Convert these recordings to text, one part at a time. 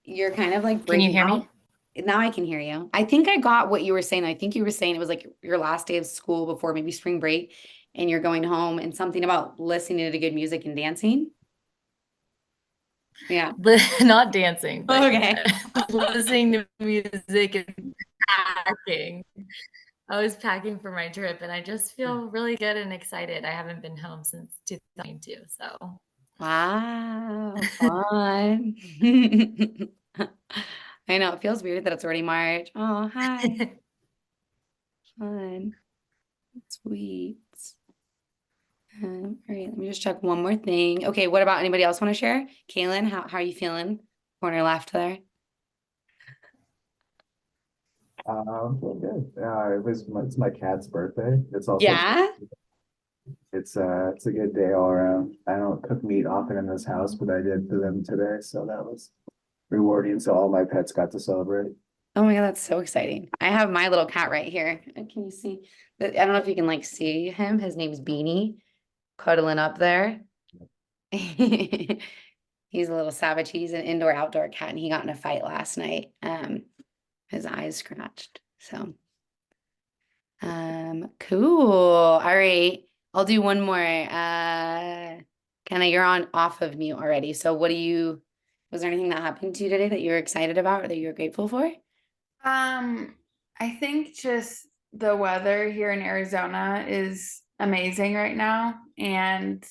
You're kind of like Can you breaking hear out. me? Now I can hear you. I think I got what you were saying. I think you were saying it was like your last day of school before maybe spring break, and you're going home and something about listening to good music and dancing. Yeah. Not dancing, but Okay. listening to music and packing. I was packing for my trip and I just feel really good and excited. I haven't been home since 2002, so. Wow, fun. I know it feels weird that it's already March. Oh, hi. Fun. Sweet. All right, let me just check one more thing. Okay, what about anybody else want to share? Kaylin, how are you feeling? Corner left there. Well, good. It's my cat's birthday. Yeah. It's a good day all around. I don't cook meat often in this house, but I did for them today, so that was rewarding. So all my pets got to celebrate. Oh my God, that's so exciting. I have my little cat right here. Can you see? I don't know if you can like see him. His name's Beanie, cuddling up there. He's a little savage. He's an indoor outdoor cat and he got in a fight last night. His eyes scratched. So, cool. All right. I'll do one more. Kind of you're on off of mute already. So was there anything that happened to you today that you're excited about or that you're grateful for? Um, I think just the weather here in Arizona is amazing right now, and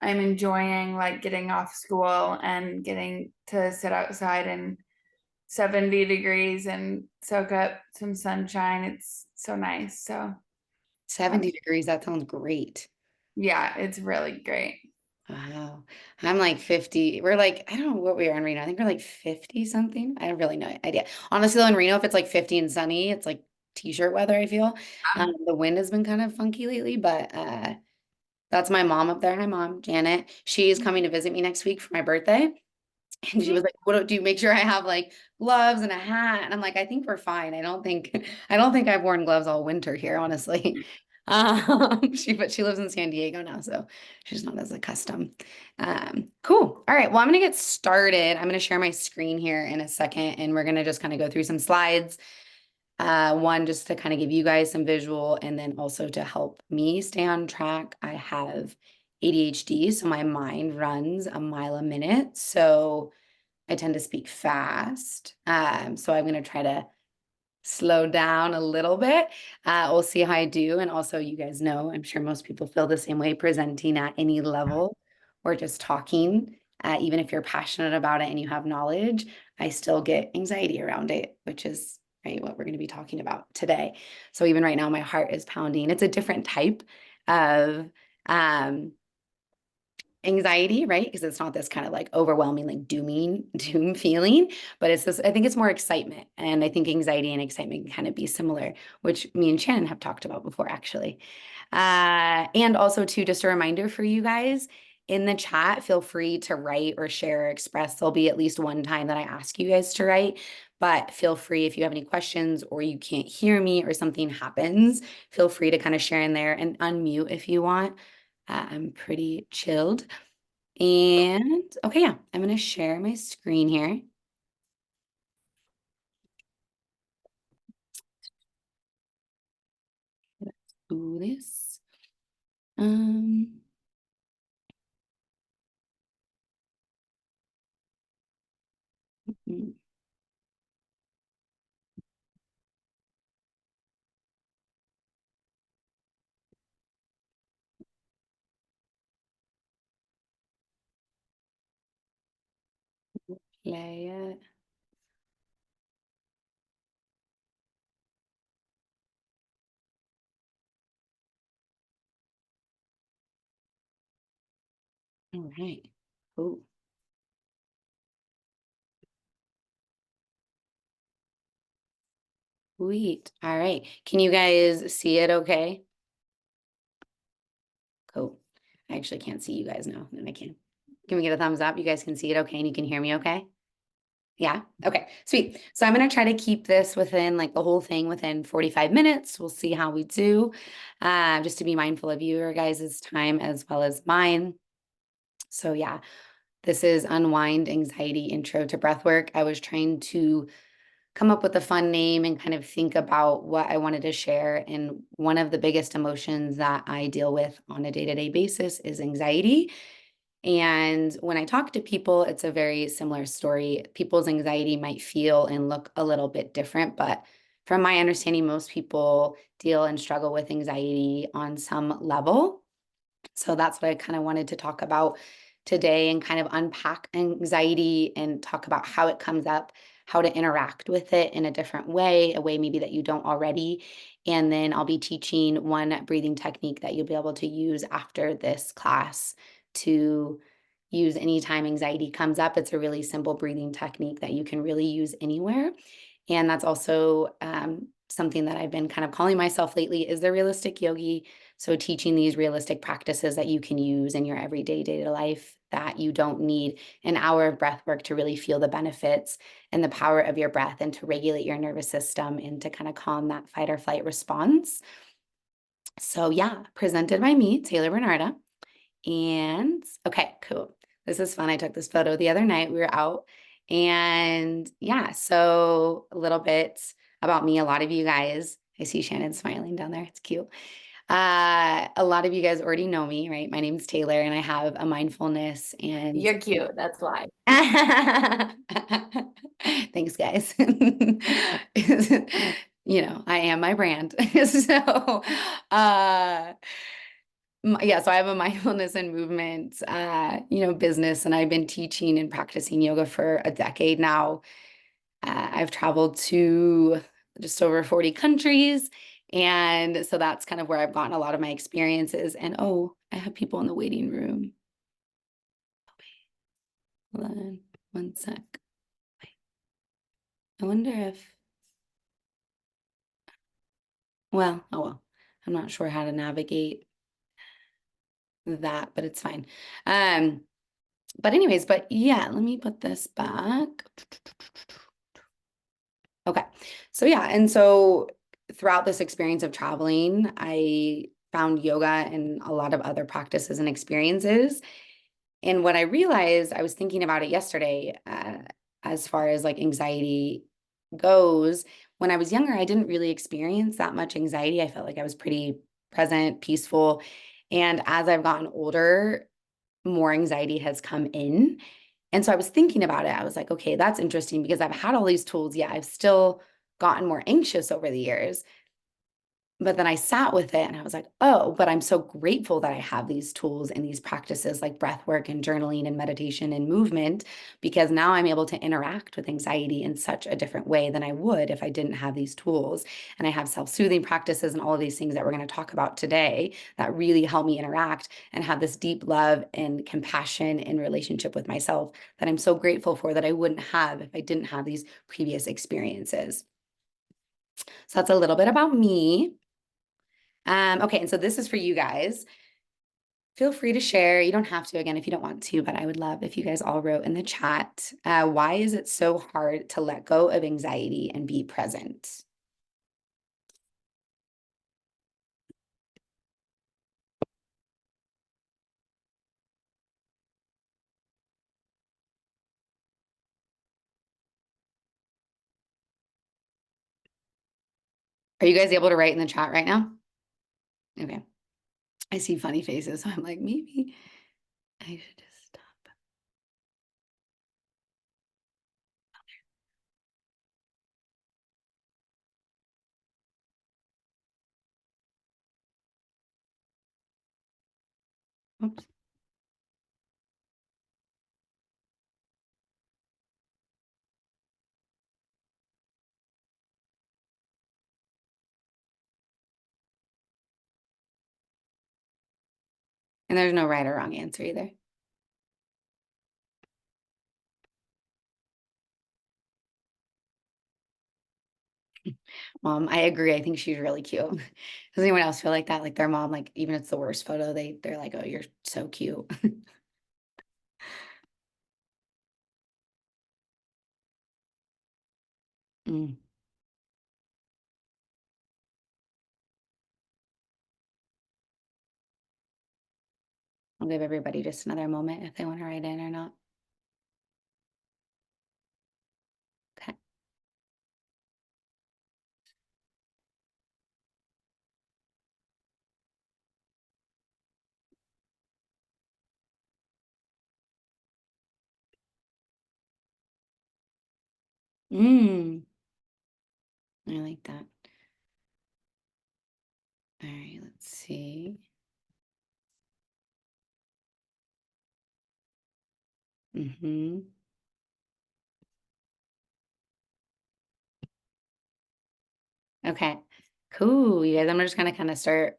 I'm enjoying like getting off school and getting to sit outside in 70 degrees and soak up some sunshine. It's so nice. So, 70 degrees. That sounds great. yeah, it's really great. Wow. I'm like 50. We're like, I don't know what we are in Reno. I think we're like 50 something. I have really no idea. Honestly, though, in Reno, if it's like 50 and sunny, it's like t-shirt weather, I feel. The wind has been kind of funky lately, but that's my mom up there. Hi, mom, Janet. She's coming to visit me next week for my birthday. And she was like, "What do you make sure I have like gloves and a hat?" And I'm like, "I think we're fine. I don't think I've worn gloves all winter here, honestly." But she lives in San Diego now, so she's not as accustomed. Cool. All right. Well, I'm gonna get started. I'm gonna share my screen here in a second, and we're gonna just kind of go through some slides. One just to kind of give you guys some visual, and then also to help me stay on track. I have ADHD, so my mind runs a mile a minute. So I tend to speak fast. So I'm going to try to slow down a little bit. We'll see how I do. And also, you guys know, I'm sure most people feel the same way presenting at any level or just talking. Even if you're passionate about it and you have knowledge, I still get anxiety around it, which is right what we're going to be talking about today. So even right now, my heart is pounding. It's a different type of um, anxiety, right? Because it's not this kind of like overwhelming, like doom feeling, but it's this, I think it's more excitement. And I think anxiety and excitement can kind of be similar, which me and Shannon have talked about before, actually. And also, too, just a reminder for you guys in the chat, feel free to write or share or express. There'll be at least one time that I ask you guys to write. But feel free if you have any questions or you can't hear me or something happens, feel free to kind of share in there and unmute if you want. I'm pretty chilled. And okay, yeah, I'm going to share my screen here. Let's do this. Um, mm, play it. All right. Oh, sweet. All right. Can you guys see it okay? Cool. I actually can't see you guys now. Then I can. Can we get a thumbs up? You guys can see it okay and you can hear me okay? Yeah. Okay. Sweet. So I'm going to try to keep this within like the whole thing within 45 minutes. We'll see how we do. Just to be mindful of your guys' time as well as mine. So yeah, This is Unwind Anxiety Intro to Breathwork. I was trying to come up with a fun name and kind of think about what I wanted to share. And one of the biggest emotions that I deal with on a day-to-day basis is anxiety. And when I talk to people, it's a very similar story. People's anxiety might feel and look a little bit different, but from my understanding, most people deal and struggle with anxiety on some level. So that's what I kind of wanted to talk about today and kind of unpack anxiety and talk about how it comes up, how to interact with it in a different way, a way maybe that you don't already. And then I'll be teaching one breathing technique that you'll be able to use after this class to use anytime anxiety comes up. It's a really simple breathing technique that you can really use anywhere. And that's also something that I've been kind of calling myself lately is the realistic yogi. So teaching these realistic practices that you can use in your everyday day-to-day life, that you don't need an hour of breath work to really feel the benefits and the power of your breath and to regulate your nervous system and to kind of calm that fight or flight response. So yeah, presented by me, Taylor Bernarda. And okay, cool. This is fun. I took this photo the other night. We were out. And yeah, so a little bit about me. A lot of you guys, I see Shannon smiling down there. It's cute. A lot of you guys already know me, right? My name's Taylor, and I have a mindfulness and You're cute. That's why. thanks, guys. You know, I am my brand. So, yeah, so I have a mindfulness and movement, business, and I've been teaching and practicing yoga for a decade now. I've traveled to just over 40 countries. And so that's kind of where I've gotten a lot of my experiences. And oh, I have people in the waiting room. Hold on one sec. I wonder if, oh well, I'm not sure how to navigate that, but it's fine. But anyways, but yeah, let me put this back. Okay. So yeah, and so throughout this experience of traveling, I found yoga and a lot of other practices and experiences. And what I realized, I was thinking about it yesterday, as far as like anxiety goes. When I was younger, I didn't really experience that much anxiety. I felt like I was pretty present, peaceful. And as I've gotten older, more anxiety has come in. And so I was thinking about it. I was like, okay, that's interesting because I've had all these tools. Yeah, I've still gotten more anxious over the years. But then I sat with it and I was like, oh, but I'm so grateful that I have these tools and these practices like breath work and journaling and meditation and movement, because now I'm able to interact with anxiety in such a different way than I would if I didn't have these tools. And I have self-soothing practices and all of these things that we're going to talk about today that really help me interact and have this deep love and compassion and relationship with myself that I'm so grateful for that I wouldn't have if I didn't have these previous experiences. So that's a little bit about me. Okay, and so this is for you guys. Feel free to share. You don't have to, again, if you don't want to, but I would love if you guys all wrote in the chat, why is it so hard to let go of anxiety and be present? Are you guys able to write in the chat right now? Okay. I see funny faces, so I'm like, maybe I should just stop. Oops. And there's no right or wrong answer either. I agree. I think she's really cute. Does anyone else feel like that? Like their mom, like even if it's the worst photo, they're like, oh, you're so cute. Mm. I'll give everybody just another moment if they want to write in or not. Mm, I like that. All right, let's see. Mm-hmm. Okay, cool. You guys, I'm just gonna kind of start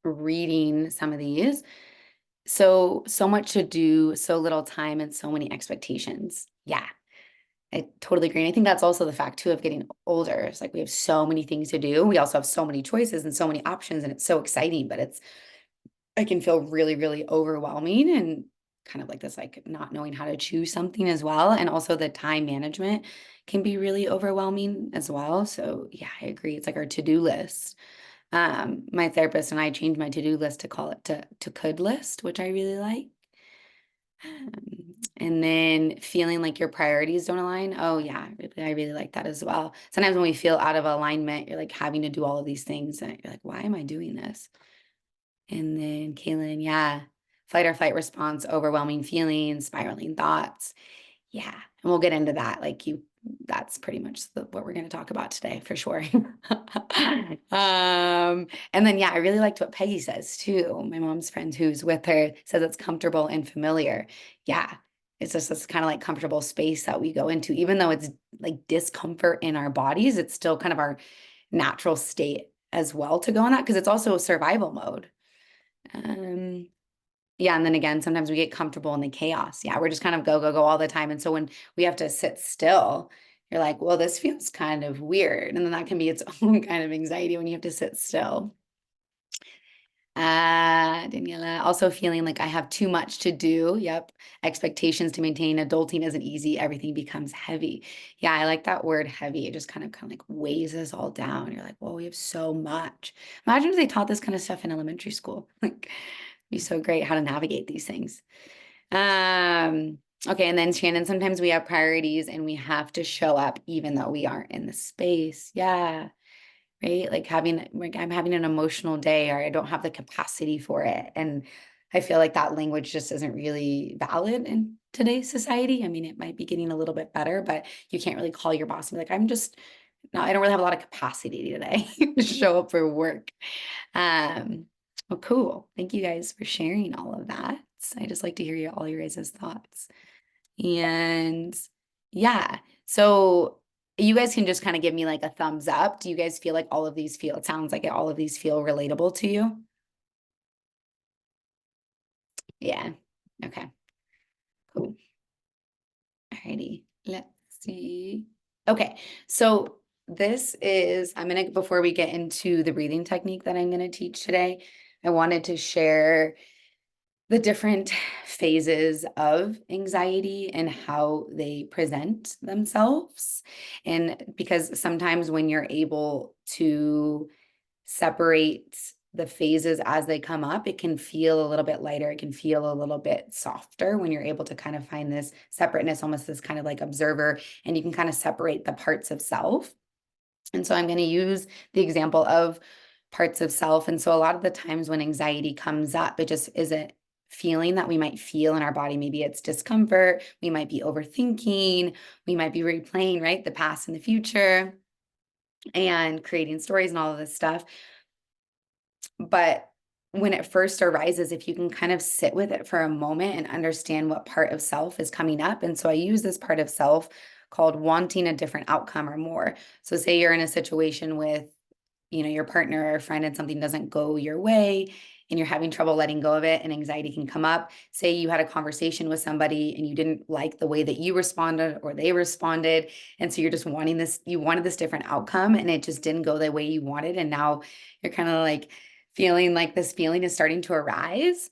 reading some of these. So much to do, so little time, and so many expectations. Yeah, I totally agree. And I think that's also the fact too of getting older. It's like we have so many things to do. We also have so many choices and so many options, and it's so exciting, but it can feel really, really overwhelming and kind of like this, like not knowing how to choose something as well. And also the time management can be really overwhelming as well. So yeah, I agree. It's like our to-do list. My therapist and I changed my to-do list to call it to could list, which I really like. And then feeling like your priorities don't align. Oh yeah, I really like that as well. Sometimes when we feel out of alignment, you're like having to do all of these things and you're like, why am I doing this? And then Kaylin, yeah, fight or flight response, overwhelming feelings, spiraling thoughts. Yeah, and we'll get into that. That's pretty much what we're going to talk about today for sure. And then, yeah, I really liked what Peggy says too. My mom's friend who's with her says it's comfortable and familiar. Yeah, it's just this kind of like comfortable space that we go into, even though it's like discomfort in our bodies, it's still kind of our natural state as well to go in that because it's also survival mode. Um, yeah, and then again, sometimes we get comfortable in the chaos. Yeah, we're just kind of go, go, go all the time. And so when we have to sit still, you're like, well, this feels kind of weird. And then that can be its own kind of anxiety when you have to sit still. Daniela, also feeling like I have too much to do. Yep. Expectations to maintain. Adulting isn't easy. Everything becomes heavy. Yeah, I like that word heavy. It just kind of like weighs us all down. You're like, well, we have so much. Imagine if they taught this kind of stuff in elementary school. Like, it'd be so great how to navigate these things. Okay, and then Shannon, sometimes we have priorities and we have to show up even though we aren't in the space. Yeah, right? Like I'm having an emotional day or I don't have the capacity for it. And I feel like that language just isn't really valid in today's society. I mean, it might be getting a little bit better, but you can't really call your boss and be like, no, I don't really have a lot of capacity today to show up for work. Well, cool. Thank you guys for sharing all of that. I just like to hear all your guys' thoughts. And yeah, so you guys can just kind of give me like a thumbs up. Do you guys feel like it sounds like all of these feel relatable to you? Yeah. Okay, cool. Alrighty, let's see. Okay, so before we get into the breathing technique that I'm going to teach today, I wanted to share the different phases of anxiety and how they present themselves. And because sometimes when you're able to separate the phases as they come up, it can feel a little bit lighter. It can feel a little bit softer when you're able to kind of find this separateness, almost this kind of like observer, and you can kind of separate the parts of self. And so I'm going to use the example of parts of self. And so a lot of the times when anxiety comes up, it just isn't feeling that we might feel in our body. Maybe it's discomfort. We might be overthinking. We might be replaying, right? The past and the future and creating stories and all of this stuff. But when it first arises, if you can kind of sit with it for a moment and understand what part of self is coming up. And so I use this part of self called wanting a different outcome or more. So say you're in a situation with, your partner or friend and something doesn't go your way and you're having trouble letting go of it and anxiety can come up. Say you had a conversation with somebody and you didn't like the way that you responded or they responded. And so you're just you wanted this different outcome and it just didn't go the way you wanted. And now you're kind of like feeling like this feeling is starting to arise.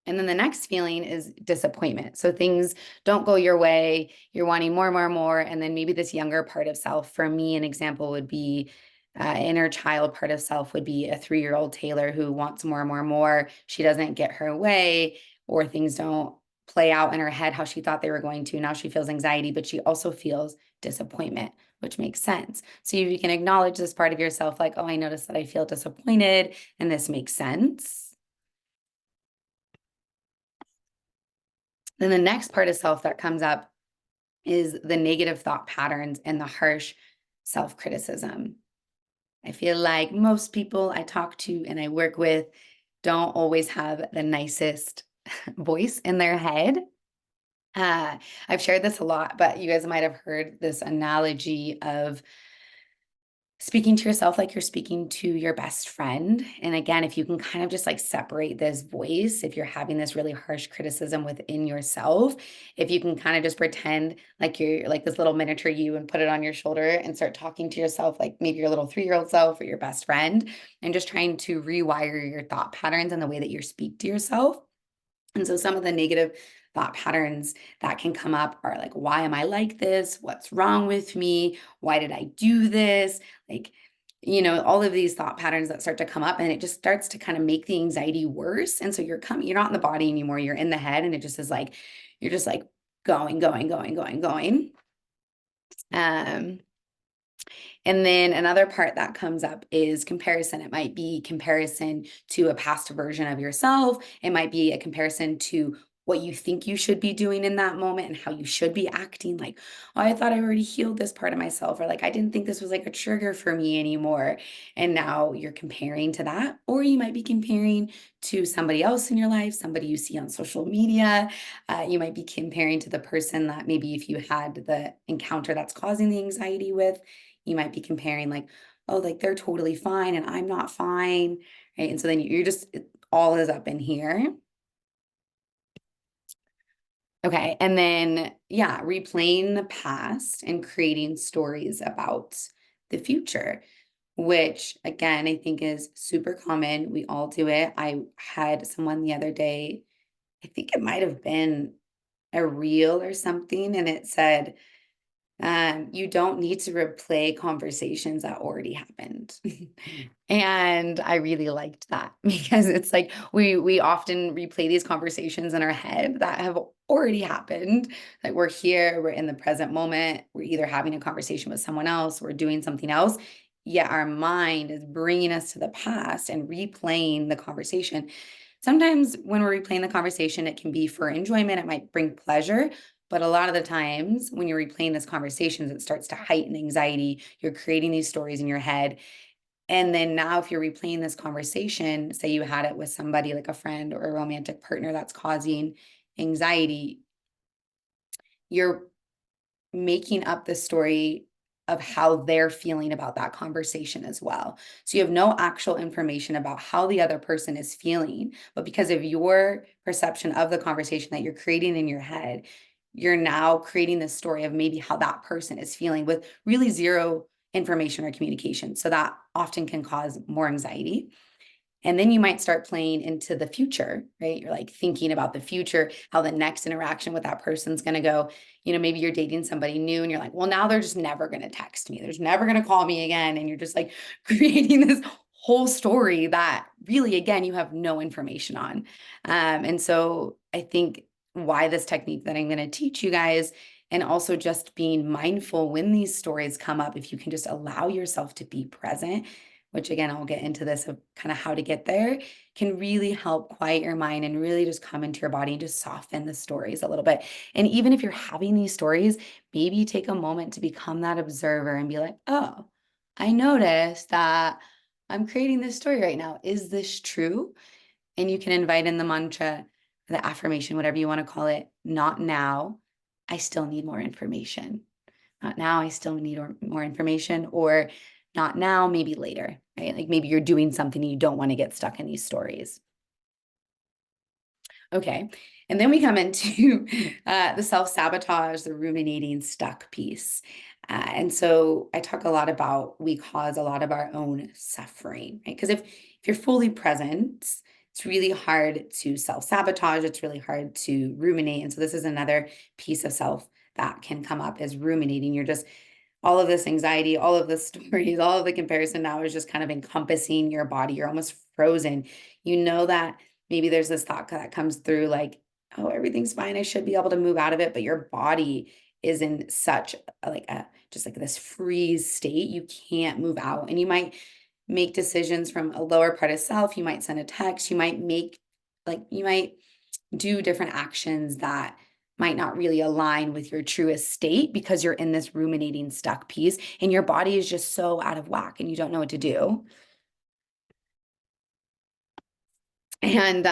And then the next feeling is disappointment. So things don't go your way. You're wanting more, more, more. And then maybe this younger part of self, for me, an example would be inner child part of self would be a 3-year-old Taylor who wants more, more, more. She doesn't get her way, or things don't play out in her head how she thought they were going to. Now she feels anxiety, but she also feels disappointment, which makes sense. So you can acknowledge this part of yourself like, oh, I noticed that I feel disappointed and this makes sense. Then the next part of self that comes up is the negative thought patterns and the harsh self-criticism. I feel like most people I talk to and I work with don't always have the nicest voice in their head. Uh, I've shared this a lot, but you guys might have heard this analogy of speaking to yourself like you're speaking to your best friend. And again, if you can kind of just like separate this voice, if you're having this really harsh criticism within yourself, if you can kind of just pretend like you're like this little miniature you and put it on your shoulder and start talking to yourself like maybe your little 3-year-old self or your best friend, and just trying to rewire your thought patterns and the way that you speak to yourself. And so some of the negative thought patterns that can come up are like, why am I like this? What's wrong with me? Why did I do this? Like, all of these thought patterns that start to come up, and it just starts to kind of make the anxiety worse. And so you're not in the body anymore, you're in the head, and it just is like, you're just like going, going, going, going, going. And then another part that comes up is comparison. It might be comparison to a past version of yourself. It might be a comparison to what you think you should be doing in that moment and how you should be acting. Like, oh, I thought I already healed this part of myself, or like, I didn't think this was like a trigger for me anymore. And now you're comparing to that. Or you might be comparing to somebody else in your life, somebody you see on social media. You might be comparing to the person that maybe if you had the encounter that's causing the anxiety with, you might be comparing like, oh, like they're totally fine and I'm not fine, right? And so then you're just, it all is up in here. Okay, and then, yeah, replaying the past and creating stories about the future, which again, I think is super common. We all do it. I had someone the other day, I think it might have been a reel or something, and it said, you don't need to replay conversations that already happened. And I really liked that because it's like we often replay these conversations in our head that have already happened. Like we're here, we're in the present moment, we're either having a conversation with someone else, we're doing something else, yet our mind is bringing us to the past and replaying the conversation. Sometimes when we're replaying the conversation, it can be for enjoyment, it might bring pleasure, but a lot of the times when you're replaying these conversations, it starts to heighten anxiety. You're creating these stories in your head. And then now, if you're replaying this conversation, say you had it with somebody like a friend or a romantic partner that's causing anxiety, you're making up the story of how they're feeling about that conversation as well. So you have no actual information about how the other person is feeling, but because of your perception of the conversation that you're creating in your head, you're now creating this story of maybe how that person is feeling with really zero information or communication. So that often can cause more anxiety. And then you might start playing into the future, right? You're like thinking about the future, how the next interaction with that person's going to go. Maybe you're dating somebody new and you're like, well, now they're just never going to text me. There's never going to call me again. And you're just like creating this whole story that really, again, you have no information on. And so I think why this technique that I'm going to teach you guys, and also just being mindful when these stories come up, if you can just allow yourself to be present, which again, I'll get into this of kind of how to get there, can really help quiet your mind and really just come into your body and just soften the stories a little bit. And even if you're having these stories, maybe take a moment to become that observer and be like, oh, I noticed that I'm creating this story right now. Is this true? And you can invite in the mantra, the affirmation, whatever you want to call it, not now. I still need more information. Not now, I still need more information, or not now, maybe later, right? Like maybe you're doing something and you don't want to get stuck in these stories. Okay, and then we come into the self-sabotage, the ruminating stuck piece. And so I talk a lot about we cause a lot of our own suffering, right? Because if you're fully present, it's really hard to self-sabotage. It's really hard to ruminate. And so this is another piece of self that can come up as ruminating. You're just all of this anxiety, all of the stories, all of the comparison now is just kind of encompassing your body. You're almost frozen. You know that maybe there's this thought that comes through like, oh, everything's fine. I should be able to move out of it. But your body is in such just like this freeze state. You can't move out. And you might make decisions from a lower part of self. You might send a text. You might do different actions that might not really align with your truest state because you're in this ruminating stuck piece and your body is just so out of whack and you don't know what to do. And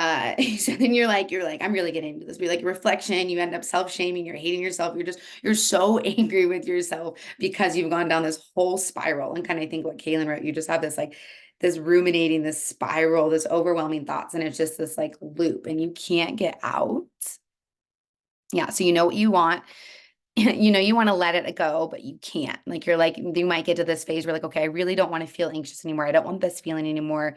so then you're like, I'm really getting into this. Be like reflection, you end up self-shaming, you're hating yourself, you're so angry with yourself because you've gone down this whole spiral. And kind of think what Kaylin wrote, you just have this like this ruminating, this spiral, this overwhelming thoughts, and it's just this like loop, and you can't get out. Yeah, so you know what you want. You know you want to let it go, but you can't. Like you're like, you might get to this phase where like, okay, I really don't want to feel anxious anymore. I don't want this feeling anymore,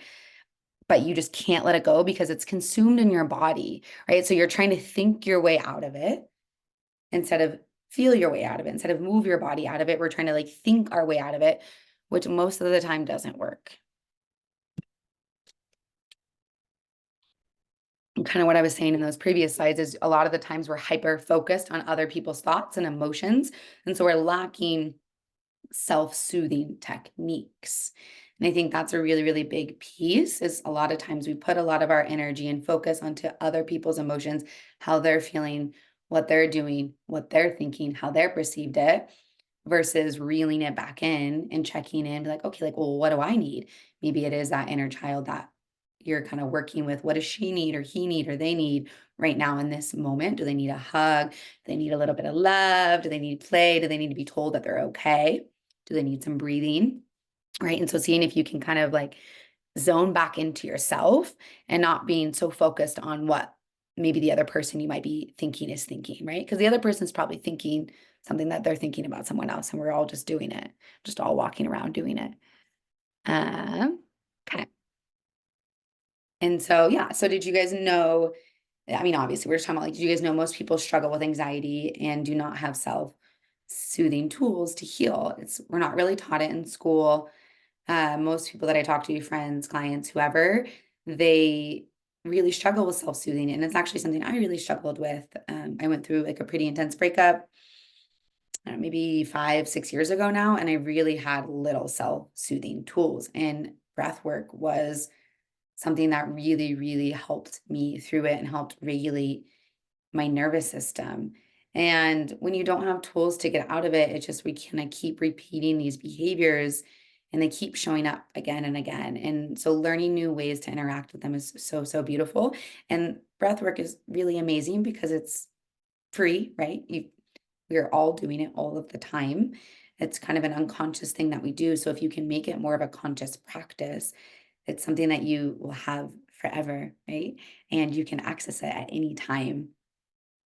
but you just can't let it go because it's consumed in your body, right? So you're trying to think your way out of it instead of feel your way out of it, instead of move your body out of it. We're trying to like think our way out of it, which most of the time doesn't work. And kind of what I was saying in those previous slides is a lot of the times we're hyper focused on other people's thoughts and emotions. And so we're lacking self-soothing techniques. And I think that's a really, really big piece is a lot of times we put a lot of our energy and focus onto other people's emotions, how they're feeling, what they're doing, what they're thinking, how they're perceived it, versus reeling it back in and checking in, be like, okay, like, well, what do I need? Maybe it is that inner child that you're kind of working with. What does she need or he need or they need right now in this moment? Do they need a hug? Do they need a little bit of love? Do they need play? Do they need to be told that they're okay? Do they need some breathing? Right. And so seeing if you can kind of like zone back into yourself and not being so focused on what maybe the other person you might be thinking is thinking, right? Because the other person's probably thinking something that they're thinking about someone else, and we're all just doing it, just all walking around doing it. Okay. And so, yeah. So did you guys know, I mean, obviously we're just talking about like, did you guys know most people struggle with anxiety and do not have self-soothing tools to heal? We're not really taught it in school. Most people that I talk to, friends, clients, whoever, they really struggle with self-soothing. And it's actually something I really struggled with. I went through like a pretty intense breakup, maybe 5-6 years ago now, and I really had little self-soothing tools. And breath work was something that really, really helped me through it and helped regulate my nervous system. And when you don't have tools to get out of it, it's just we kind of keep repeating these behaviors and they keep showing up again and again. And so learning new ways to interact with them is so, so beautiful. And breath work is really amazing because it's free, right? We're all doing it all of the time. It's kind of an unconscious thing that we do. So if you can make it more of a conscious practice, it's something that you will have forever, right? And you can access it at any time.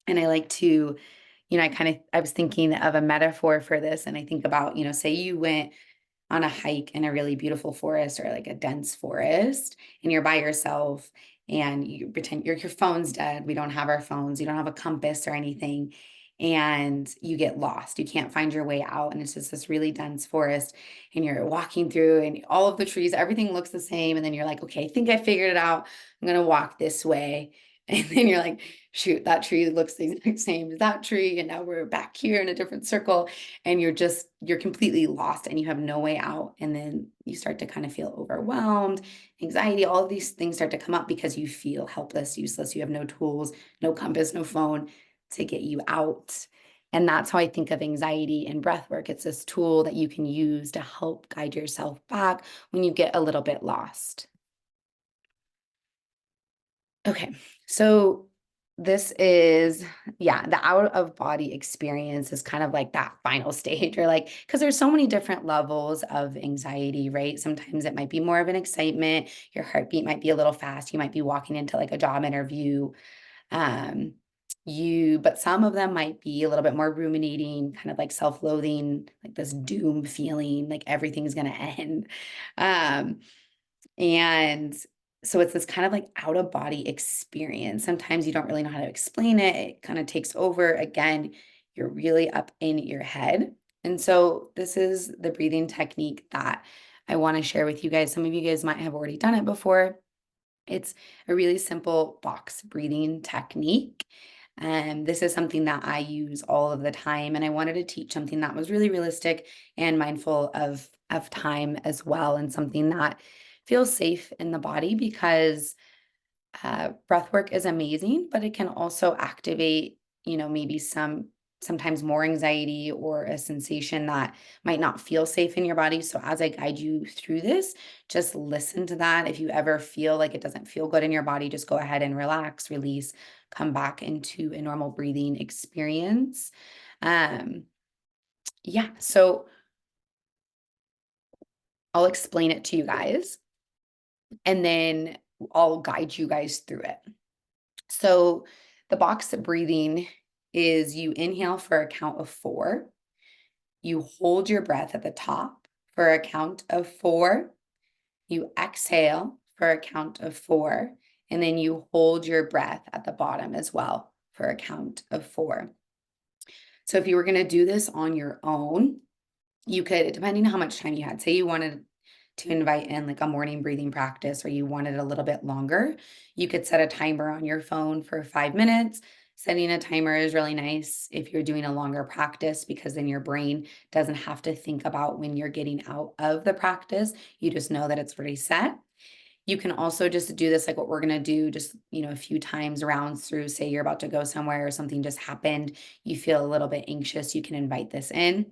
And I like to, I was thinking of a metaphor for this. And I think about, say you went on a hike in a really beautiful forest or like a dense forest and you're by yourself and you pretend your phone's dead. We don't have our phones. You don't have a compass or anything. And you get lost. You can't find your way out. And it's just this really dense forest. And you're walking through and all of the trees, everything looks the same. And then you're like, okay, I think I figured it out. I'm going to walk this way. And then you're like, shoot, that tree looks the exact same as that tree. And now we're back here in a different circle. And you're completely lost and you have no way out. And then you start to kind of feel overwhelmed, anxiety, all of these things start to come up because you feel helpless, useless. You have no tools, no compass, no phone to get you out. And that's how I think of anxiety and breath work. It's this tool that you can use to help guide yourself back when you get a little bit lost. Okay, so this is, the out of body experience is kind of like that final stage, or like, because there's so many different levels of anxiety, right? Sometimes it might be more of an excitement. Your heartbeat might be a little fast. You might be walking into like a job interview. But some of them might be a little bit more ruminating, kind of like self-loathing, like this doom feeling, like everything's going to end. Um, and so it's this kind of like out of body experience. Sometimes you don't really know how to explain it. It kind of takes over. Again, you're really up in your head. And so this is the breathing technique that I want to share with you guys. Some of you guys might have already done it before. It's a really simple box breathing technique. And this is something that I use all of the time. And I wanted to teach something that was really realistic and mindful of time as well, and something that feels safe in the body, because breath work is amazing, but it can also activate maybe sometimes more anxiety or a sensation that might not feel safe in your body. So as I guide you through this, just listen to that. If you ever feel like it doesn't feel good in your body, just go ahead and relax, release, come back into a normal breathing experience. Yeah, so I'll explain it to you guys, and then I'll guide you guys through it. So the box breathing is you inhale for a count of 4. You hold your breath at the top for a count of 4. You exhale for a count of 4. And then you hold your breath at the bottom as well for a count of 4. So if you were going to do this on your own, you could, depending on how much time you had, say you wanted to invite in like a morning breathing practice or you wanted a little bit longer, you could set a timer on your phone for 5 minutes. Setting a timer is really nice if you're doing a longer practice because then your brain doesn't have to think about when you're getting out of the practice. You just know that it's already set. You can also just do this like what we're going to do, just, a few times rounds through, say you're about to go somewhere or something just happened, you feel a little bit anxious, you can invite this in.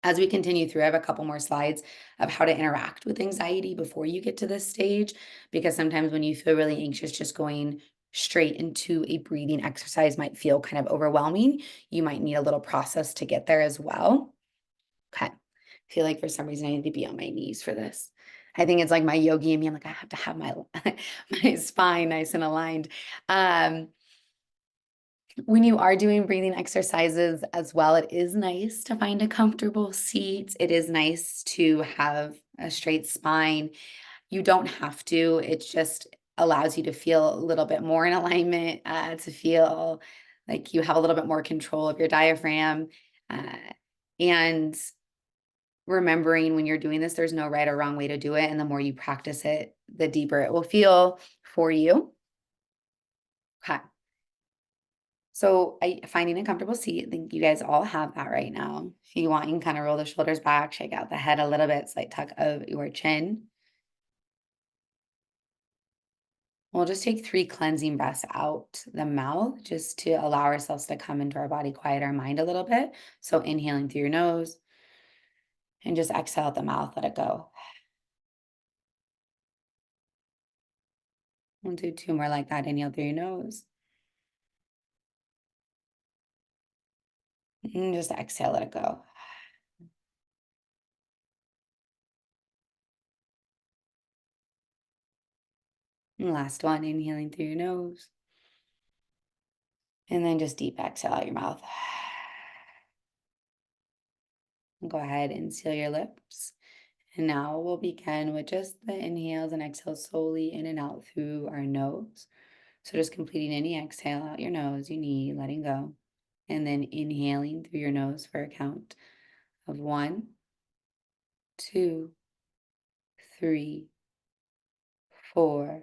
As we continue through, I have a couple more slides of how to interact with anxiety before you get to this stage, because sometimes when you feel really anxious, just going straight into a breathing exercise might feel kind of overwhelming. You might need a little process to get there as well. Okay. I feel like for some reason I need to be on my knees for this. I think it's like my yogi and me. I'm like, I have to have my my spine nice and aligned. When you are doing breathing exercises as well, it is nice to find a comfortable seat. It is nice to have a straight spine. You don't have to. It just allows you to feel a little bit more in alignment, to feel like you have a little bit more control of your diaphragm. Uh, and remembering when you're doing this, there's no right or wrong way to do it. And the more you practice it, the deeper it will feel for you. Okay. So finding a comfortable seat, I think you guys all have that right now. If you want, you can kind of roll the shoulders back, shake out the head a little bit, slight tuck of your chin. We'll just take 3 cleansing breaths out the mouth just to allow ourselves to come into our body, quiet our mind a little bit. So inhaling through your nose and just exhale out the mouth, let it go. We'll do 2 more like that. Inhale through your nose. And just exhale, let it go. And last one, inhaling through your nose. And then just deep exhale out your mouth. Go ahead and seal your lips. And now we'll begin with just the inhales and exhales slowly in and out through our nose. So just completing any exhale out your nose you need, letting go. And then inhaling through your nose for a count of 1, 2, 3, 4.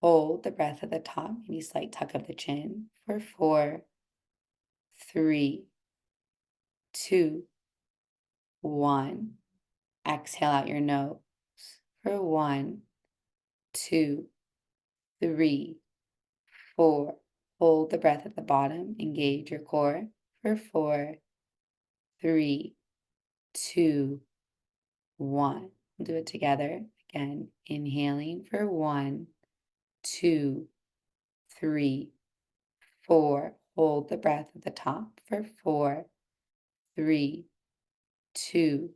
Hold the breath at the top, maybe slight tuck of the chin for 4, 3, 2, 1. Exhale out your nose for 1, 2, 3, 4. Hold the breath at the bottom. Engage your core for 4, 3, 2, 1. We'll do it together. Again, inhaling for 1, 2, 3, 4. Hold the breath at the top for 4, 3, 2,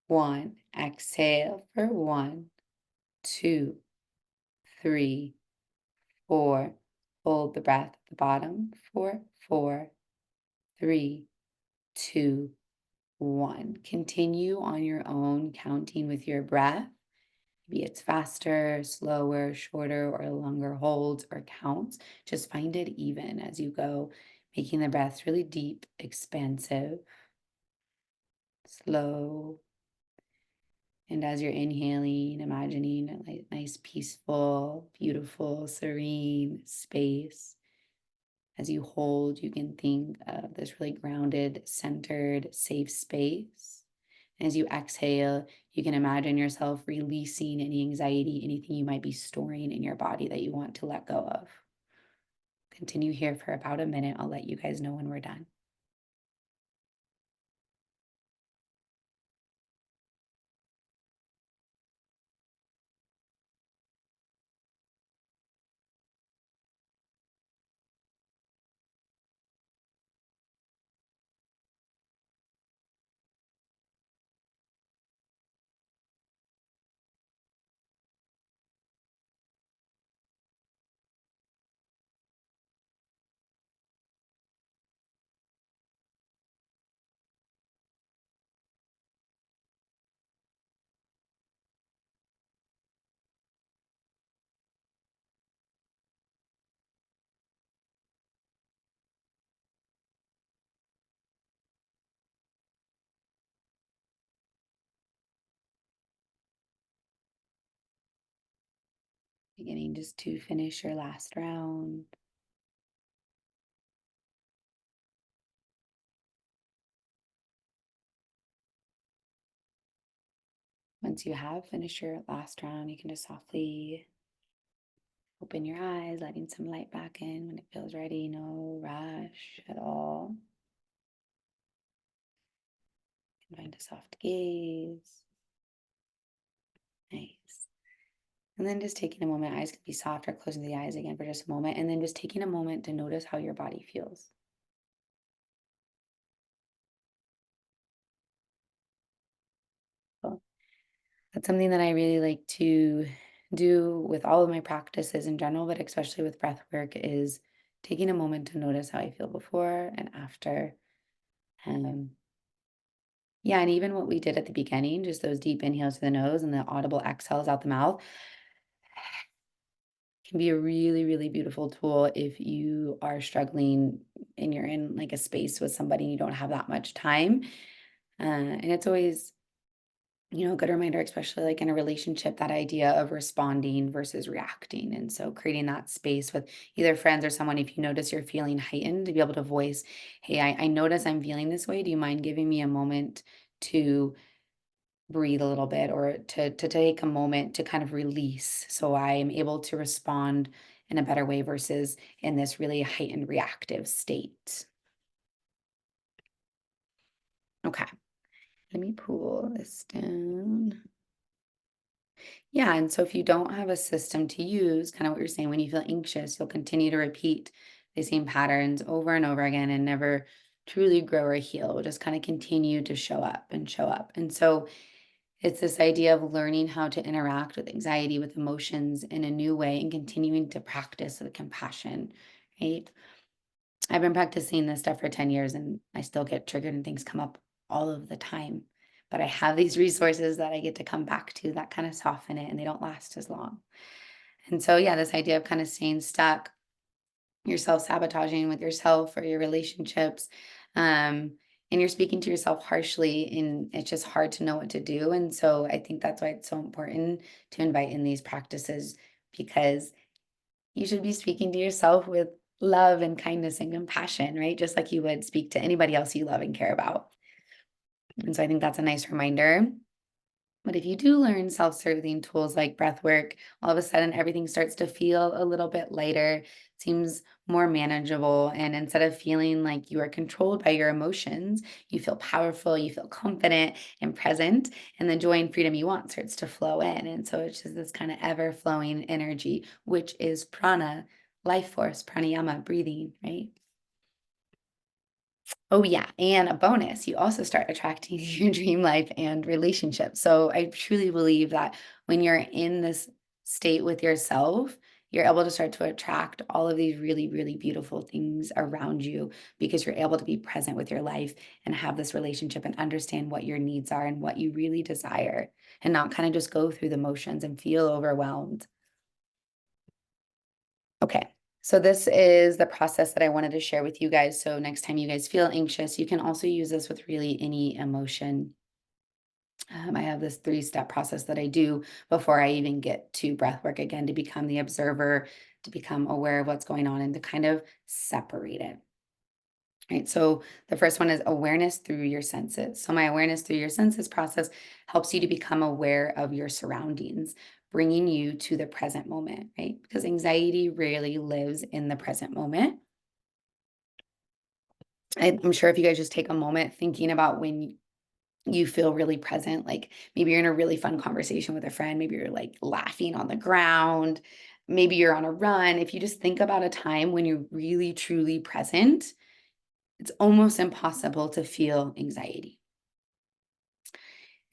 1. Exhale for 1, 2, 3, 4. Hold the breath at the bottom for 4, 3, 2, 1. Continue on your own, counting with your breath. Maybe it's faster, slower, shorter, or longer holds or counts. Just find it even as you go, making the breaths really deep, expansive, slow. And as you're inhaling, imagining a nice, peaceful, beautiful, serene space. As you hold, you can think of this really grounded, centered, safe space. And as you exhale, you can imagine yourself releasing any anxiety, anything you might be storing in your body that you want to let go of. continue here for about a minute. I'll let you guys know when we're done. Beginning just to finish your last round. Once you have finished your last round, you can just softly open your eyes, letting some light back in when it feels ready. No rush at all. You can find a soft gaze. Nice. And then just taking a moment, eyes can be soft, or closing the eyes again for just a moment. And then just taking a moment to notice how your body feels. So that's something that I really like to do with all of my practices in general, but especially with breath work, is taking a moment to notice how I feel before and after. Um, yeah, and even what we did at the beginning, just those deep inhales to the nose and the audible exhales out the mouth, can be a really, really beautiful tool if you are struggling and you're in like a space with somebody and you don't have that much time. And it's always, a good reminder, especially like in a relationship, that idea of responding versus reacting. And so creating that space with either friends or someone, if you notice you're feeling heightened, to be able to voice, hey, I notice I'm feeling this way. Do you mind giving me a moment to breathe a little bit, or to take a moment to kind of release so I am able to respond in a better way versus in this really heightened reactive state. Okay, let me pull this down. Yeah, and so if you don't have a system to use, kind of what you're saying, when you feel anxious, you'll continue to repeat the same patterns over and over again and never truly grow or heal. We'll just kind of continue to show up and show up. And so it's this idea of learning how to interact with anxiety, with emotions in a new way, and continuing to practice the compassion, right? I've been practicing this stuff for 10 years and I still get triggered and things come up all of the time. But I have these resources that I get to come back to that kind of soften it, and they don't last as long. And so, yeah, this idea of kind of staying stuck, you're self-sabotaging with yourself or your relationships, and you're speaking to yourself harshly, and it's just hard to know what to do. And so I think that's why it's so important to invite in these practices, because you should be speaking to yourself with love and kindness and compassion, right? Just like you would speak to anybody else you love and care about. And so I think that's a nice reminder. But if you do learn self-soothing tools like breath work, all of a sudden everything starts to feel a little bit lighter, seems more manageable. And instead of feeling like you are controlled by your emotions, you feel powerful, you feel confident and present, and the joy and freedom you want starts to flow in. And so it's just this kind of ever-flowing energy, which is prana, life force, pranayama, breathing, right? Oh, yeah. And a bonus, you also start attracting your dream life and relationships. So I truly believe that when you're in this state with yourself, you're able to start to attract all of these really, really beautiful things around you, because you're able to be present with your life and have this relationship and understand what your needs are and what you really desire, and not kind of just go through the motions and feel overwhelmed. Okay. So this is the process that I wanted to share with you guys. So next time you guys feel anxious, you can also use this with really any emotion. I have this 3-step process that I do before I even get to breath work, again, to become the observer, to become aware of what's going on, and to kind of separate it. Right. So the first one is awareness through your senses. So my awareness through your senses process helps you to become aware of your surroundings, bringing you to the present moment, right? Because anxiety rarely lives in the present moment. I'm sure if you guys just take a moment thinking about when you feel really present, like maybe you're in a really fun conversation with a friend, maybe you're like laughing on the ground, maybe you're on a run. If you just think about a time when you're really truly present, it's almost impossible to feel anxiety.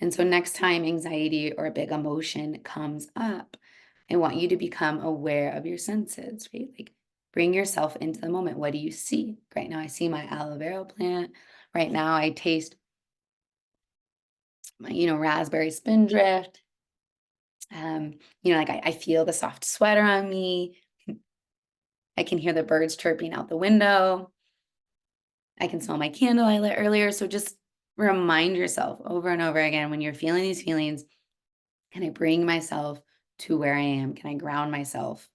And so next time anxiety or a big emotion comes up, I want you to become aware of your senses, right? Like bring yourself into the moment. What do you see? Right now I see my aloe vera plant. Right now I taste my, raspberry spindrift. Like I feel the soft sweater on me. I can hear the birds chirping out the window. I can smell my candle I lit earlier. So just remind yourself over and over again when you're feeling these feelings, can I bring myself to where I am? Can I ground myself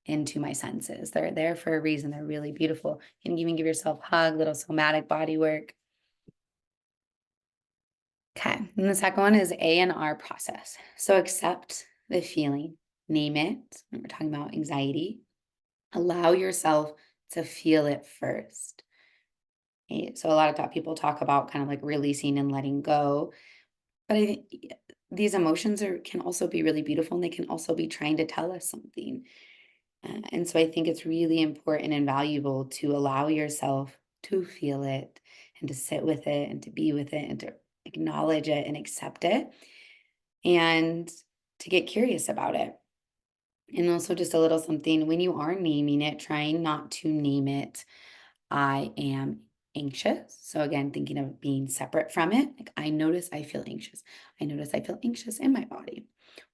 into my senses? They're there for a reason. They're really beautiful. You can even give yourself a hug, little somatic body work. Okay, and the second one is A&R process. So accept the feeling, name it. When we're talking about anxiety, allow yourself to feel it first. Okay? So a lot of people talk about kind of like releasing and letting go, but I think these emotions can also be really beautiful, and they can also be trying to tell us something. And so I think it's really important and valuable to allow yourself to feel it and to sit with it and to be with it and to acknowledge it and accept it and to get curious about it. And also just a little something when you are naming it, trying not to name it I am anxious. So again, thinking of being separate from it. Like I notice I feel anxious. I notice I feel anxious in my body.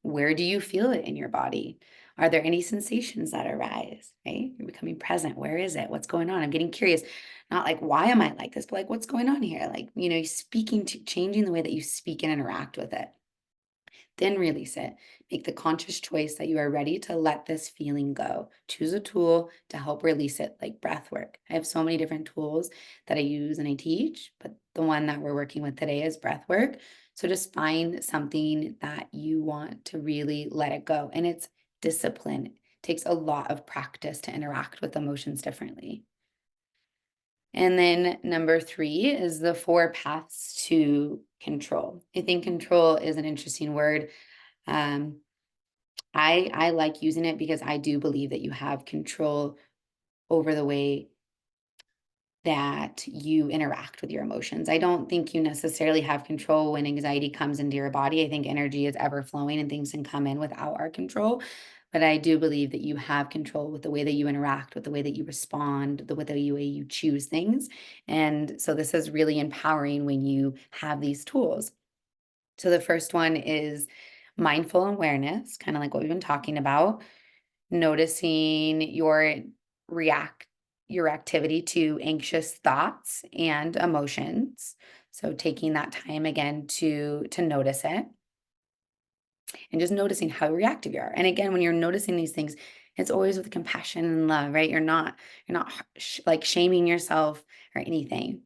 Where do you feel it in your body? Are there any sensations that arise, right? You're becoming present. Where is it? What's going on? I'm getting curious. Not like, why am I like this? But like, what's going on here? Like, speaking to changing the way that you speak and interact with it. Then release it. Make the conscious choice that you are ready to let this feeling go. Choose a tool to help release it, like breath work. I have so many different tools that I use and I teach, but the one that we're working with today is breath work. So just find something that you want to really let it go. And it's discipline. It takes a lot of practice to interact with emotions differently. And then number 3 is the 4 paths to control. I think control is an interesting word. Um, I like using it because I do believe that you have control over the way that you interact with your emotions. I don't think you necessarily have control when anxiety comes into your body. I think energy is ever flowing and things can come in without our control. But I do believe that you have control with the way that you interact, with the way that you respond, the way that you choose things. And so this is really empowering when you have these tools. So the first one is mindful awareness, kind of like what we've been talking about, noticing your activity to anxious thoughts and emotions. So taking that time again to notice it and just noticing how reactive you are. And again, when you're noticing these things, it's always with compassion and love, right? You're not like shaming yourself or anything.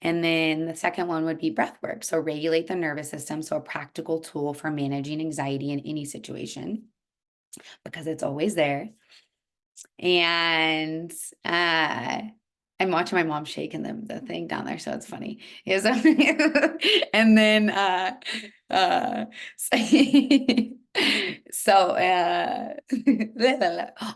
And then the second one would be breath work. So regulate the nervous system. So a practical tool for managing anxiety in any situation because it's always there. And I'm watching my mom shaking the thing down there, so it's funny. Yeah, so and then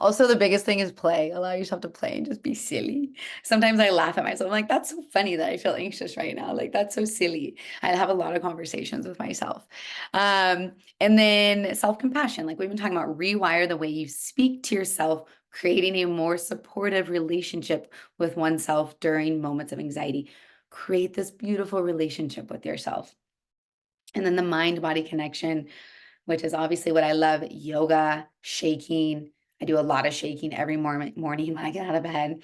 also the biggest thing is play. Allow yourself to play and just be silly. Sometimes I laugh at myself. I'm like, that's so funny that I feel anxious right now. Like that's so silly. I have a lot of conversations with myself. And then self-compassion, like we've been talking about, rewire the way you speak to yourself, creating a more supportive relationship with oneself during moments of anxiety. Create this beautiful relationship with yourself. And then the mind-body connection, which is obviously what I love, yoga, shaking. I do a lot of shaking every morning when I get out of bed.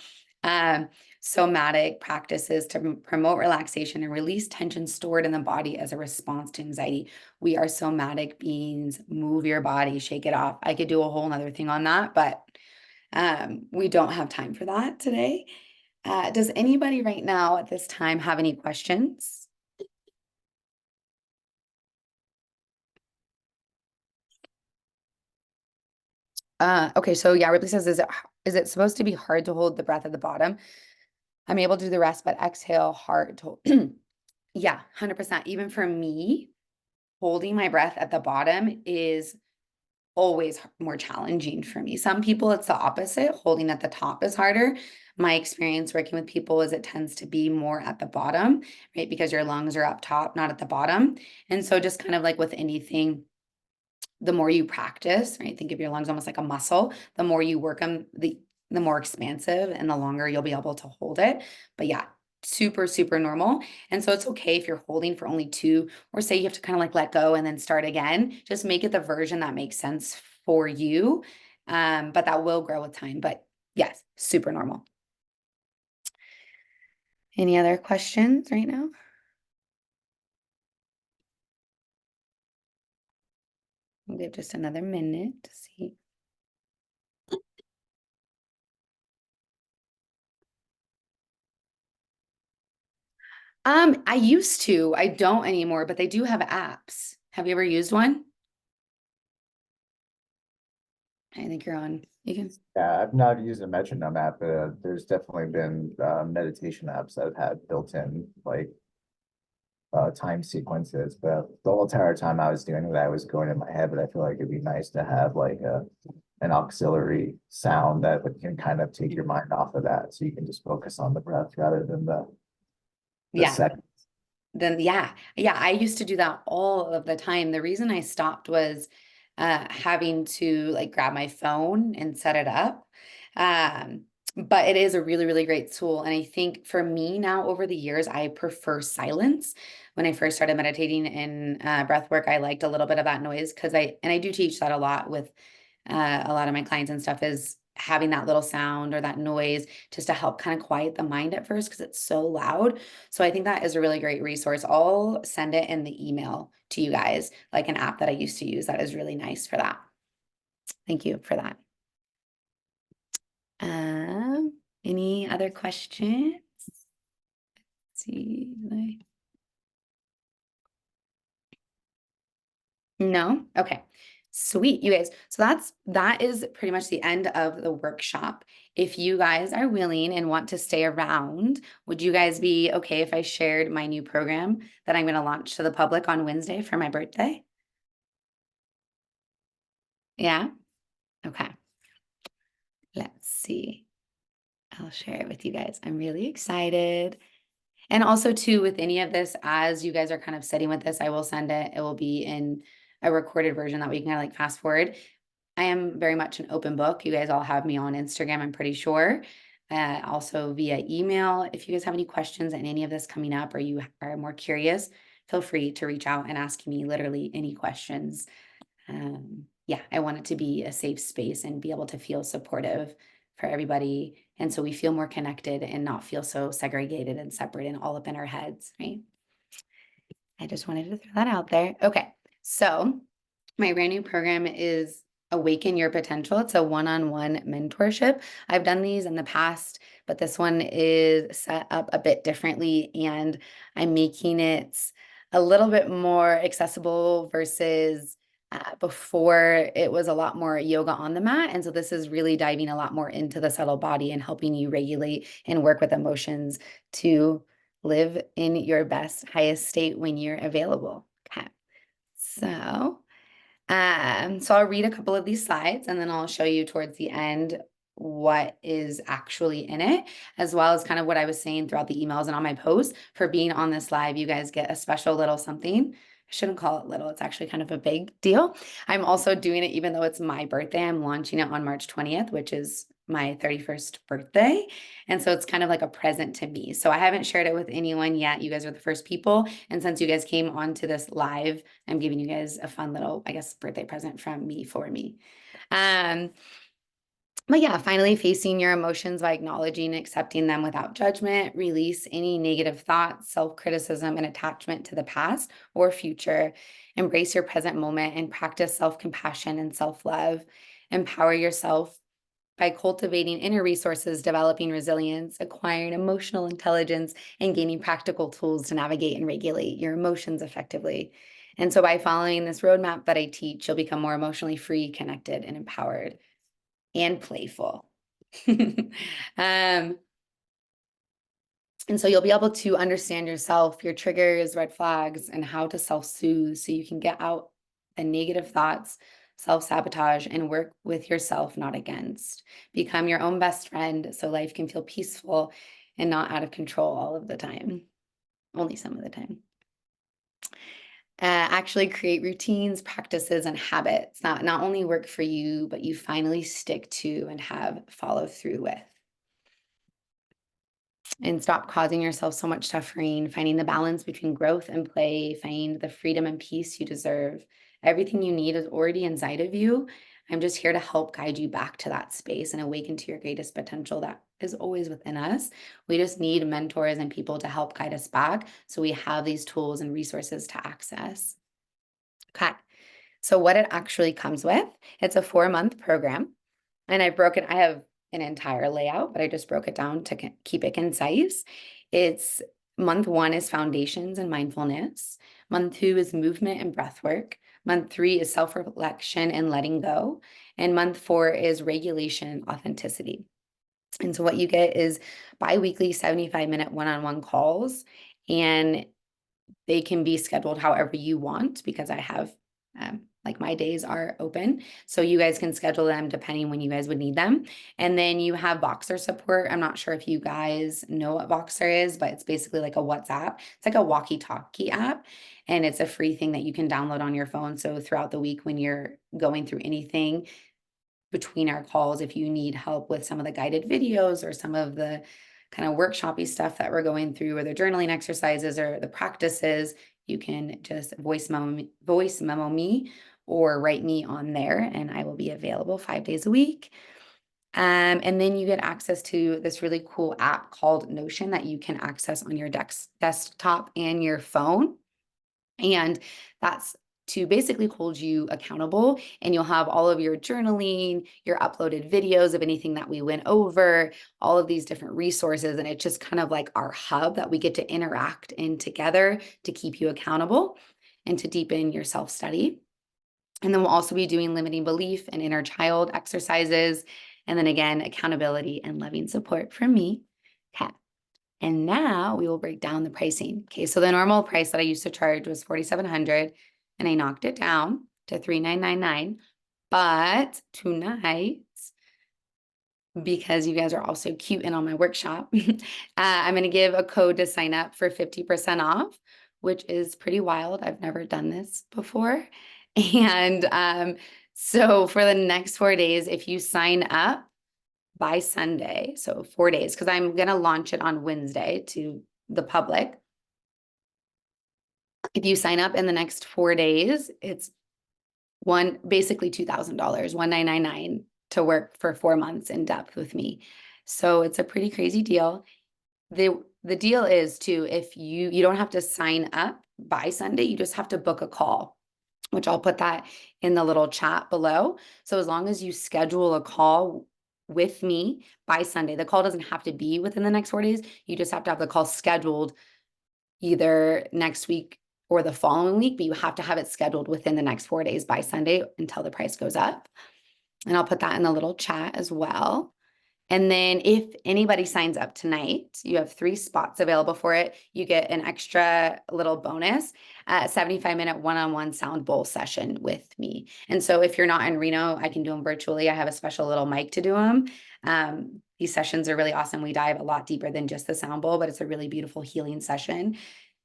Somatic practices to promote relaxation and release tension stored in the body as a response to anxiety. We are somatic beings. Move your body, shake it off. I could do a whole nother thing on that, but we don't have time for that today. Does anybody right now at this time have any questions? Okay, so yeah, Ripley says, is it supposed to be hard to hold the breath at the bottom? I'm able to do the rest, but exhale hard to yeah, 100%. Even for me, holding my breath at the bottom is always more challenging for me. Some people, it's the opposite. Holding at the top is harder. My experience working with people is it tends to be more at the bottom, right? Because your lungs are up top, not at the bottom. And so just kind of like with anything, the more you practice, right? Think of your lungs almost like a muscle. The more you work them, the more expansive and the longer you'll be able to hold it. But yeah, super, super normal. And so it's okay if you're holding for only two, or say you have to kind of like let go and then start again. Just make it the version that makes sense for you. But that will grow with time. But yes, super normal. Any other questions right now? We'll give just another minute to see. I used to, I don't anymore, but they do have apps. Have you ever used one? I think you're on. You can. Yeah, I've not used a metronome app, but there's definitely been meditation apps that have had built-in like time sequences. But the whole entire time I was doing it, I was going in my head. But I feel like it'd be nice to have like an auxiliary sound that can kind of take your mind off of that, so you can just focus on the breath rather than the Yeah. second. Then yeah, I used to do that all of the time. The reason I stopped was having to like grab my phone and set it up. Um, but it is a really, really great tool. And I think for me now over the years, I prefer silence. When I first started meditating and breath work, I liked a little bit of that noise because I do teach that a lot with a lot of my clients and stuff, is having that little sound or that noise just to help kind of quiet the mind at first because it's so loud. So I think that is a really great resource. I'll send it in the email to you guys, like an app that I used to use that is really nice for that. Thank you for that. Any other questions? Let's see. No? Okay. Sweet, you guys. So that is pretty much the end of the workshop. If you guys are willing and want to stay around, would you guys be okay if I shared my new program that I'm going to launch to the public on Wednesday for my birthday? Yeah? Okay. Let's see. I'll share it with you guys. I'm really excited. And also too, with any of this, as you guys are kind of sitting with this, I will send it. It will be in a recorded version that we can kind of like fast forward. I am very much an open book. You guys all have me on Instagram, I'm pretty sure. Also via email. If you guys have any questions on any of this coming up or you are more curious, feel free to reach out and ask me literally any questions. Yeah, I want it to be a safe space and be able to feel supportive for everybody. And so we feel more connected and not feel so segregated and separate and all up in our heads, right? I just wanted to throw that out there. Okay, so my brand new program is Awaken Your Potential. It's a one-on-one mentorship. I've done these in the past, but this one is set up a bit differently, and I'm making it a little bit more accessible versus before it was a lot more yoga on the mat. And so this is really diving a lot more into the subtle body and helping you regulate and work with emotions to live in your best, highest state when you're available. Okay. So I'll read a couple of these slides and then I'll show you towards the end what is actually in it, as well as kind of what I was saying throughout the emails and on my posts. For being on this live, you guys get a special little something. I shouldn't call it little, it's actually kind of a big deal. I'm also doing it even though it's my birthday. I'm launching it on March 20th, which is my 31st birthday. And so it's kind of like a present to me. So I haven't shared it with anyone yet. You guys are the first people. And since you guys came onto this live, I'm giving you guys a fun little, I guess, birthday present from me for me. But yeah, finally facing your emotions by acknowledging and accepting them without judgment, release any negative thoughts, self-criticism, and attachment to the past or future. Embrace your present moment and practice self-compassion and self-love. Empower yourself by cultivating inner resources, developing resilience, acquiring emotional intelligence, and gaining practical tools to navigate and regulate your emotions effectively. And so by following this roadmap that I teach, you'll become more emotionally free, connected, and empowered. and playful. Um, and so you'll be able to understand yourself, your triggers, red flags, and how to self-soothe so you can get out the negative thoughts, self-sabotage, and work with yourself, not against. Become your own best friend so life can feel peaceful and not out of control all of the time, only some of the time. Actually create routines, practices, and habits that not only work for you, but you finally stick to and have follow through with. And stop causing yourself so much suffering, finding the balance between growth and play, find the freedom and peace you deserve. Everything you need is already inside of you. I'm just here to help guide you back to that space and awaken to your greatest potential that is always within us. We just need mentors and people to help guide us back so we have these tools and resources to access. Okay, so what it actually comes with, it's a 4-month program. And I have an entire layout, but I just broke it down to keep it concise. It's month 1 is foundations and mindfulness. Month 2 is movement and breath work. Month 3 is self-reflection and letting go. And month 4 is regulation and authenticity. And so what you get is bi-weekly 75-minute one-on-one calls, and they can be scheduled however you want because I have like my days are open. So you guys can schedule them depending when you guys would need them. And then you have Voxer support. I'm not sure if you guys know what Voxer is, but it's basically like a WhatsApp. It's like a walkie-talkie app, and it's a free thing that you can download on your phone. So throughout the week when you're going through anything between our calls, if you need help with some of the guided videos or some of the kind of workshopy stuff that we're going through, or the journaling exercises or the practices, you can just voice memo me or write me on there, and I will be available 5 days a week. And then you get access to this really cool app called Notion that you can access on your desktop and your phone. And that's to basically hold you accountable, and you'll have all of your journaling, your uploaded videos of anything that we went over, all of these different resources. And it's just kind of like our hub that we get to interact in together to keep you accountable and to deepen your self-study. And then we'll also be doing limiting belief and inner child exercises. And then again, accountability and loving support from me. Okay. And now we will break down the pricing. Okay, so the normal price that I used to charge was $4,700, and I knocked it down to $3,999. But tonight, because you guys are all so cute and on my workshop, I'm going to give a code to sign up for 50% off, which is pretty wild. I've never done this before. And so for the next 4 days, if you sign up by Sunday, so 4 days, because I'm going to launch it on Wednesday to the public. If you sign up in the next 4 days, it's basically $2,000, $1,999 to work for 4 months in depth with me. So it's a pretty crazy deal. The deal is too, if you don't have to sign up by Sunday, you just have to book a call, which I'll put that in the little chat below. So as long as you schedule a call with me by Sunday, the call doesn't have to be within the next 4 days. You just have to have the call scheduled either next week or the following week, but you have to have it scheduled within the next 4 days by Sunday until the price goes up. And I'll put that in the little chat as well. And then if anybody signs up tonight, you have 3 spots available for it. You get an extra little bonus, 75-minute one-on-one sound bowl session with me. And so if you're not in Reno, I can do them virtually. I have a special little mic to do them. These sessions are really awesome. We dive a lot deeper than just the sound bowl, but it's a really beautiful healing session.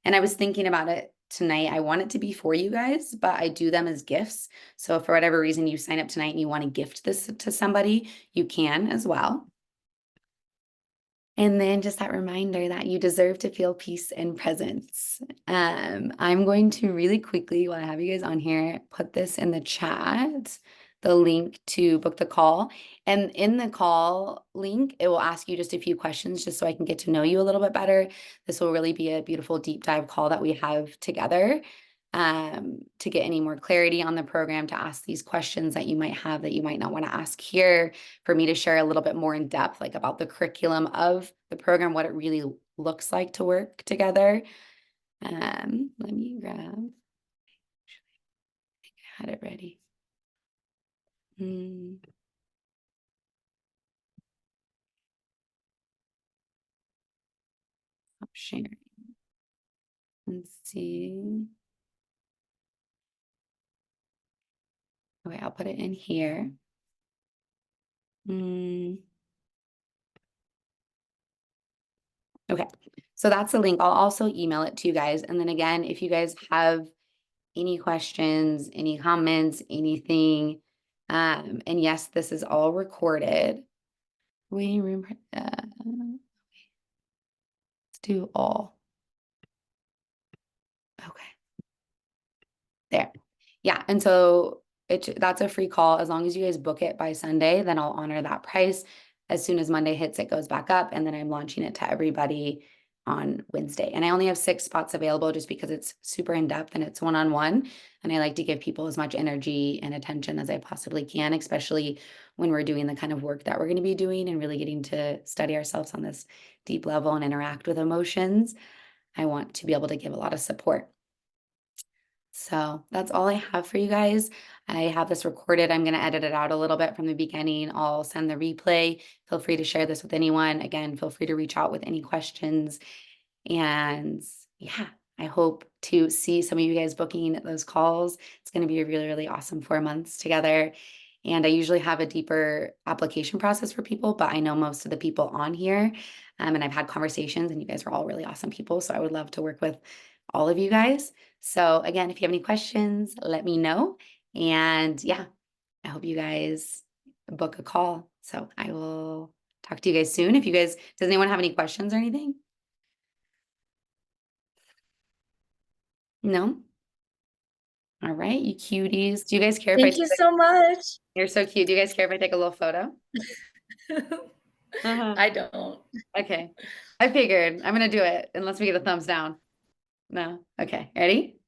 And I was thinking about it tonight. I want it to be for you guys, but I do them as gifts. So if for whatever reason you sign up tonight and you want to gift this to somebody, you can as well. And then just that reminder that you deserve to feel peace and presence. I'm going to really quickly, while I have you guys on here, put this in the chat, the link to book the call. And in the call link, it will ask you just a few questions just so I can get to know you a little bit better. This will really be a beautiful deep dive call that we have together. To get any more clarity on the program, to ask these questions that you might have that you might not want to ask here, for me to share a little bit more in depth, like about the curriculum of the program, what it really looks like to work together. Let me grab, I think I had it ready. sharing. Let's see. Okay, I'll put it in here. Okay, so that's the link. I'll also email it to you guys. And then again, if you guys have any questions, any comments, anything, and yes, this is all recorded. Waiting room, let's do all. Okay. There. Yeah. And so that's a free call. As long as you guys book it by Sunday, then I'll honor that price. As soon as Monday hits, it goes back up. And then I'm launching it to everybody on Wednesday. And I only have 6 spots available just because it's super in depth and it's one-on-one. And I like to give people as much energy and attention as I possibly can, especially when we're doing the kind of work that we're going to be doing and really getting to study ourselves on this deep level and interact with emotions. I want to be able to give a lot of support. So that's all I have for you guys. I have this recorded. I'm going to edit it out a little bit from the beginning. I'll send the replay. Feel free to share this with anyone. Again, feel free to reach out with any questions. And yeah, I hope to see some of you guys booking those calls. It's going to be a really, really awesome 4 months together. And I usually have a deeper application process for people, but I know most of the people on here, and I've had conversations, and you guys are all really awesome people. So I would love to work with all of you guys. So again, if you have any questions, let me know. And yeah, I hope you guys book a call. So I will talk to you guys soon. If you guys, does anyone have any questions or anything? No? All right, you cuties. Do you guys care if I Thank you so much. You're so cute. Do you guys care if I take a little photo? I don't. Okay. I figured I'm gonna do it unless we get a thumbs down. No? Okay, ready?